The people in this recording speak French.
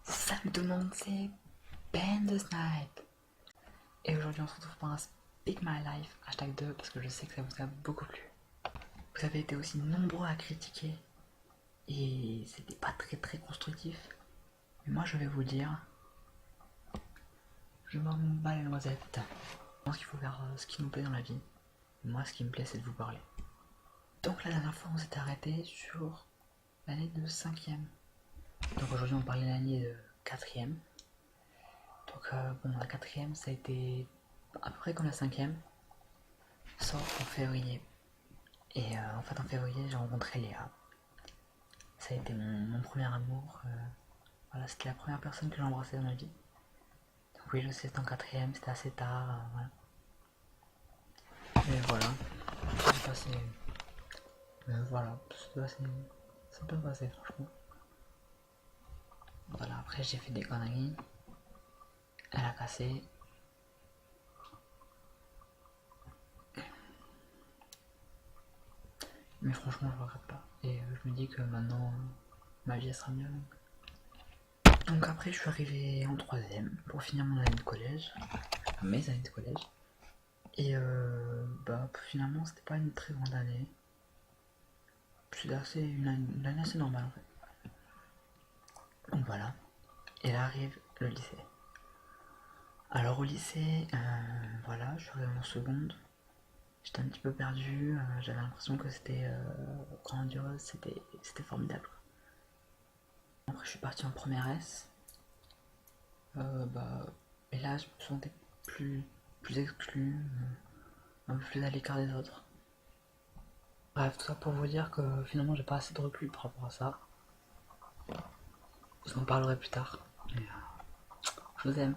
Salut tout le monde, c'est Ben de Snipe. Et aujourd'hui on se retrouve pour un Speak My Life #2 parce que je sais que ça vous a beaucoup plu. Vous avez été aussi nombreux à critiquer et c'était pas très constructif. Mais moi je vais vous dire, je m'en bats les noisettes. Je pense qu'il faut faire ce qui nous plaît dans la vie. Moi ce qui me plaît c'est de vous parler. Donc la dernière fois on s'était arrêté sur l'année de 5ème. Donc aujourd'hui on parlait de l'année de 4ème. Donc bon, la 4ème ça a été à peu près comme la 5ème, sauf en février. Et en fait en février j'ai rencontré Léa. Ça a été mon premier amour. Voilà, c'était la première personne que j'ai embrassée dans ma vie. Donc oui, je sais, c'était en 4ème, c'était assez tard. Voilà. Et voilà, j'ai passé. Voilà, c'est bien passé franchement. Voilà, après j'ai fait des conneries. Elle a cassé. Mais franchement je regrette pas. Et je me dis que maintenant ma vie elle sera mieux. Donc après je suis arrivé en 3ème pour finir mon année de collège. Mes années de collège. Et bah finalement c'était pas une très grande année. C'était une année assez normale en fait. Donc voilà. Et là arrive le lycée. Alors au lycée, voilà, je suis arrivé en seconde. J'étais un petit peu perdu, j'avais l'impression que c'était grandiose, c'était formidable. Après je suis parti en première S. Et là je me sentais plus exclu, un peu plus à l'écart des autres. Bref, tout ça pour vous dire que finalement j'ai pas assez de recul par rapport à ça. Je vous en parlerai plus tard. Mais, je vous aime.